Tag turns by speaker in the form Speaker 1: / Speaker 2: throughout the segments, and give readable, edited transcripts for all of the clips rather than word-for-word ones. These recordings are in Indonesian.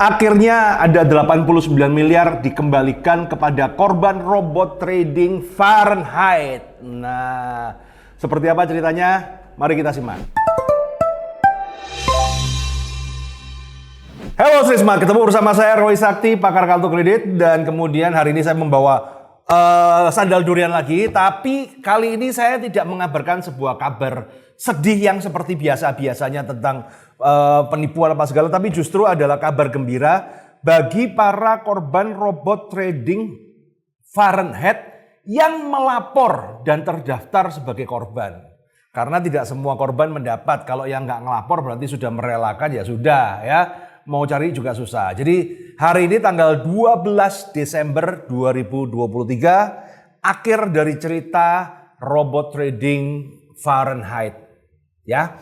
Speaker 1: Akhirnya ada 89 miliar dikembalikan kepada korban robot trading Fahrenheit. Nah, seperti apa ceritanya? Mari kita simak. Halo Srisma, ketemu bersama saya Roy Sakti, pakar kartu kredit. Dan kemudian hari ini saya membawa sandal durian lagi. Tapi kali ini saya tidak mengabarkan sebuah kabar sedih yang seperti biasa-biasanya tentang penipuan apa segala. Tapi justru adalah kabar gembira bagi para korban robot trading Fahrenheit yang melapor dan terdaftar sebagai korban. Karena tidak semua korban mendapat. Kalau yang nggak ngelapor berarti sudah merelakan, ya sudah ya. Mau cari juga susah. Jadi hari ini tanggal 12 Desember 2023 akhir dari cerita robot trading Fahrenheit. Ya,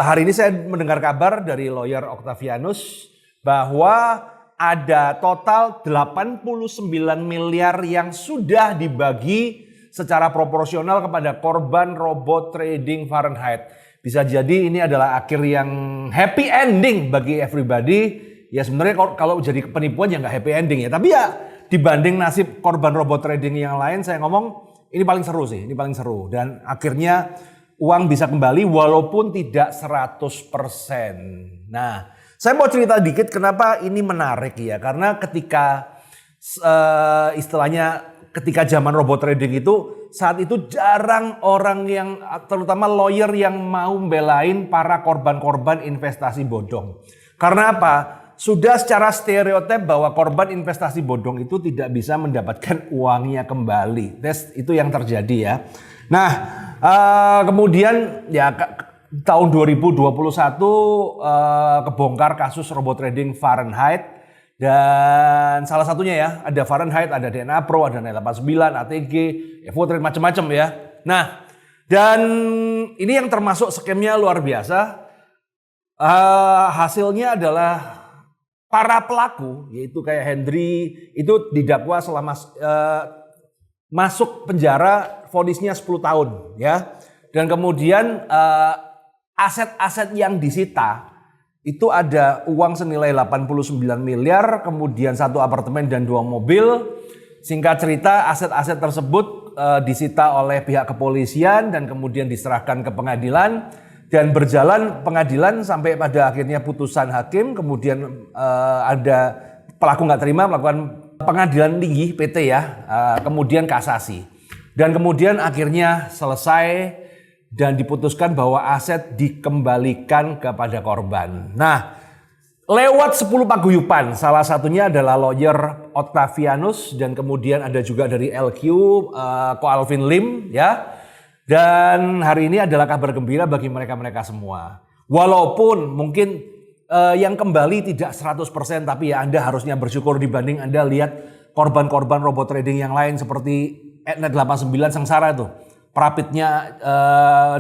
Speaker 1: hari ini saya mendengar kabar dari lawyer Octavianus bahwa ada total 89 miliar yang sudah dibagi secara proporsional kepada korban robot trading Fahrenheit. Bisa jadi ini adalah akhir yang happy ending bagi everybody. Ya sebenarnya kalau jadi penipuan ya nggak happy ending ya. Tapi ya dibanding nasib korban robot trading yang lain, saya ngomong ini paling seru sih. Ini paling seru. Dan akhirnya uang bisa kembali walaupun tidak 100%. Nah, saya mau cerita dikit kenapa ini menarik ya. Karena ketika istilahnya ketika zaman robot trading itu, saat itu jarang orang yang, terutama lawyer yang mau membelain para korban-korban investasi bodong. Karena apa? Sudah secara stereotip bahwa korban investasi bodong itu tidak bisa mendapatkan uangnya kembali. Itu yang terjadi ya. Nah, kemudian ya tahun 2021 kebongkar kasus robot trading Fahrenheit. Dan salah satunya ya, ada Fahrenheit, ada DNA Pro, ada 89, ATG, Evotrade, macam-macam ya. Nah, dan ini yang termasuk skemnya luar biasa. Hasilnya adalah para pelaku, yaitu kayak Hendry, itu didakwa selama masuk penjara, vonisnya 10 tahun ya. Dan kemudian aset-aset yang disita itu ada uang senilai 89 miliar, kemudian 1 apartemen dan 2 mobil. Singkat cerita, aset-aset tersebut disita oleh pihak kepolisian dan kemudian diserahkan ke pengadilan. Dan berjalan pengadilan sampai pada akhirnya putusan hakim, kemudian ada pelaku nggak terima melakukan pengadilan tinggi PT ya, kemudian kasasi. Dan kemudian akhirnya selesai dan diputuskan bahwa aset dikembalikan kepada korban. Nah, lewat 10 paguyuban, salah satunya adalah lawyer Octavianus dan kemudian ada juga dari LQ, Ko Alvin Lim ya. Dan hari ini adalah kabar gembira bagi mereka-mereka semua. Walaupun mungkin yang kembali tidak 100%, tapi ya Anda harusnya bersyukur dibanding Anda lihat korban-korban robot trading yang lain seperti Etnet 89 sengsara itu. Profitnya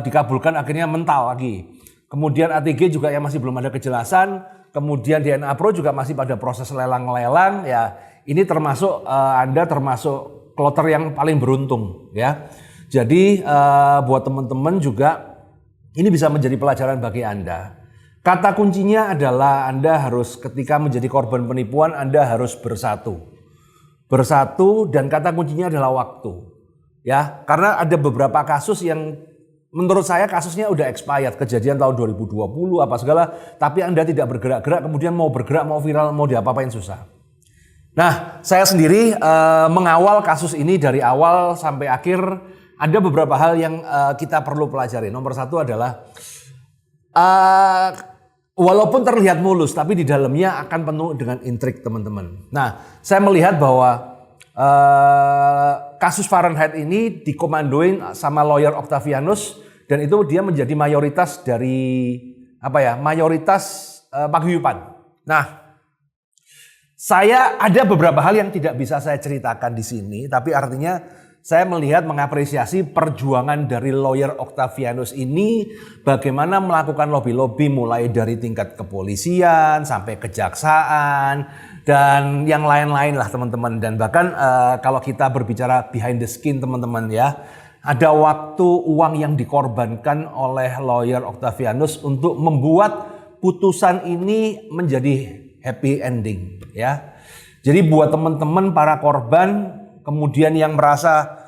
Speaker 1: dikabulkan akhirnya mental lagi. Kemudian ATG juga yang masih belum ada kejelasan. Kemudian DNA Pro juga masih pada proses lelang-lelang. Ya, ini termasuk Anda termasuk kloter yang paling beruntung ya. Jadi buat teman-teman juga ini bisa menjadi pelajaran bagi Anda. Kata kuncinya adalah Anda harus ketika menjadi korban penipuan Anda harus bersatu. Bersatu dan kata kuncinya adalah waktu. Ya, karena ada beberapa kasus yang menurut saya kasusnya udah expired, kejadian tahun 2020 apa segala, tapi Anda tidak bergerak-gerak, kemudian mau bergerak, mau viral, mau diapa-apain susah. Nah, saya sendiri mengawal kasus ini dari awal sampai akhir, ada beberapa hal yang kita perlu pelajari. Nomor satu adalah walaupun terlihat mulus, tapi di dalamnya akan penuh dengan intrik teman-teman. Nah, saya melihat bahwa kasus Fahrenheit ini dikomandoin sama lawyer Octavianus dan itu dia menjadi mayoritas dari mayoritas paguyuban. Nah, saya ada beberapa hal yang tidak bisa saya ceritakan di sini, tapi artinya saya melihat mengapresiasi perjuangan dari lawyer Octavianus ini bagaimana melakukan lobby-lobby mulai dari tingkat kepolisian sampai kejaksaan dan yang lain-lain lah teman-teman. Dan bahkan kalau kita berbicara behind the skin teman-teman ya, ada waktu uang yang dikorbankan oleh lawyer Octavianus untuk membuat putusan ini menjadi happy ending ya. Jadi buat teman-teman para korban kemudian yang merasa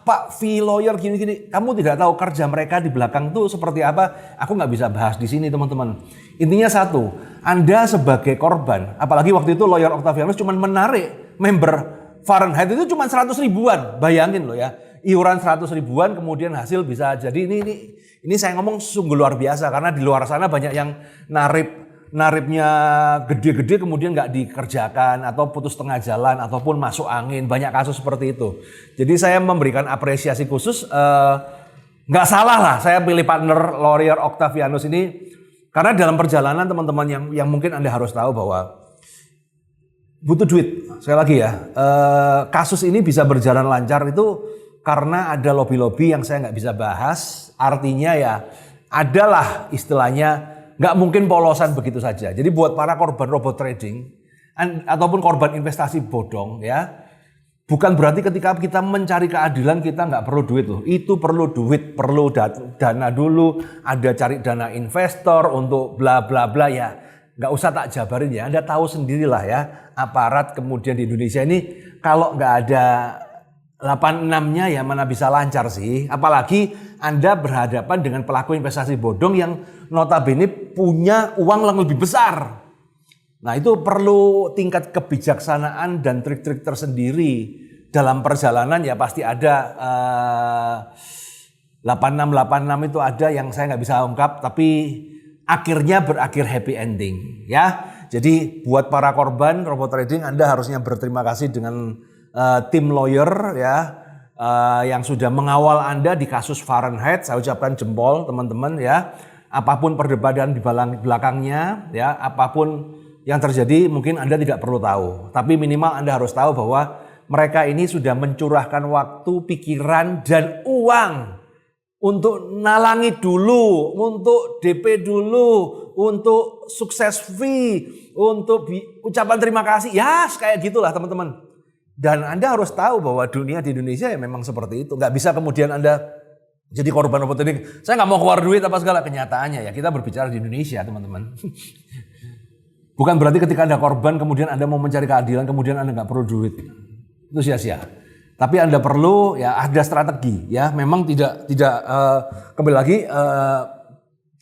Speaker 1: Pak fee lawyer gini-gini, kamu tidak tahu kerja mereka di belakang tuh seperti apa. Aku nggak bisa bahas di sini teman-teman. Intinya satu, Anda sebagai korban, apalagi waktu itu lawyer Octavianus cuma menarik member Fahrenheit itu cuma 100 ribuan, bayangin loh ya. Iuran 100 ribuan kemudian hasil bisa jadi ini saya ngomong sungguh luar biasa karena di luar sana banyak yang naripnya gede-gede kemudian nggak dikerjakan atau putus tengah jalan ataupun masuk angin, banyak kasus seperti itu. Jadi saya memberikan apresiasi khusus, nggak salah lah saya pilih partner lawyer Octavianus ini karena dalam perjalanan teman-teman yang mungkin Anda harus tahu bahwa butuh duit. Sekali lagi ya, kasus ini bisa berjalan lancar itu karena ada lobby-lobby yang saya nggak bisa bahas. Artinya ya adalah istilahnya nggak mungkin polosan begitu saja. Jadi buat para korban robot trading ataupun korban investasi bodong ya, bukan berarti ketika kita mencari keadilan kita nggak perlu duit loh. Itu perlu duit, perlu dana dulu, ada cari dana investor untuk bla bla bla ya. Nggak usah tak jabarin ya, Anda tahu sendirilah ya aparat kemudian di Indonesia ini kalau nggak ada 86-nya ya mana bisa lancar sih. Apalagi Anda berhadapan dengan pelaku investasi bodong yang notabene punya uang yang lebih besar. Nah itu perlu tingkat kebijaksanaan dan trik-trik tersendiri. Dalam perjalanan ya pasti ada 86 itu ada yang saya nggak bisa ungkap. Tapi akhirnya berakhir happy ending ya. Jadi buat para korban robot trading Anda harusnya berterima kasih dengan tim lawyer ya yang sudah mengawal Anda di kasus Fahrenheit. Saya ucapkan jempol teman-teman ya. Apapun perdebatan di belakangnya ya, apapun yang terjadi mungkin Anda tidak perlu tahu. Tapi minimal Anda harus tahu bahwa mereka ini sudah mencurahkan waktu, pikiran dan uang untuk nalangi dulu, untuk DP dulu, untuk sukses fee, untuk ucapan terima kasih. Ya kayak gitulah teman-teman. Dan Anda harus tahu bahwa dunia di Indonesia ya memang seperti itu. Nggak bisa kemudian Anda jadi korban robot trading. Saya nggak mau keluar duit apa segala. Kenyataannya ya kita berbicara di Indonesia teman-teman. Bukan berarti ketika Anda korban kemudian Anda mau mencari keadilan kemudian Anda nggak perlu duit. Itu sia-sia. Tapi Anda perlu ya ada strategi ya. Memang tidak kembali lagi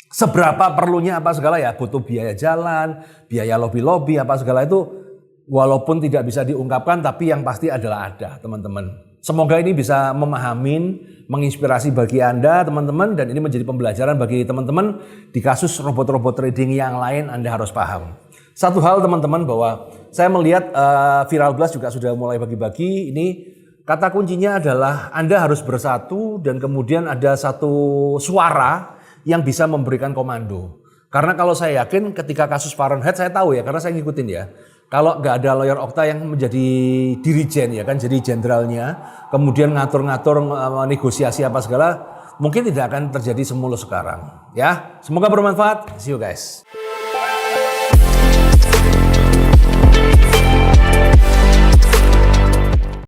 Speaker 1: seberapa perlunya apa segala ya. Butuh biaya jalan, biaya lobby-lobby apa segala itu. Walaupun tidak bisa diungkapkan tapi yang pasti adalah ada teman-teman. Semoga ini bisa memahamin, menginspirasi bagi Anda teman-teman dan ini menjadi pembelajaran bagi teman-teman di kasus robot-robot trading yang lain Anda harus paham. Satu hal teman-teman bahwa saya melihat Viral Blast juga sudah mulai bagi-bagi ini kata kuncinya adalah Anda harus bersatu dan kemudian ada satu suara yang bisa memberikan komando. Karena kalau saya yakin ketika kasus Fahrenheit saya tahu ya karena saya ngikutin ya. Kalau nggak ada lawyer Okta yang menjadi dirijen ya kan jadi jenderalnya kemudian ngatur-ngatur negosiasi apa segala mungkin tidak akan terjadi semulus sekarang ya. Semoga bermanfaat. See you guys.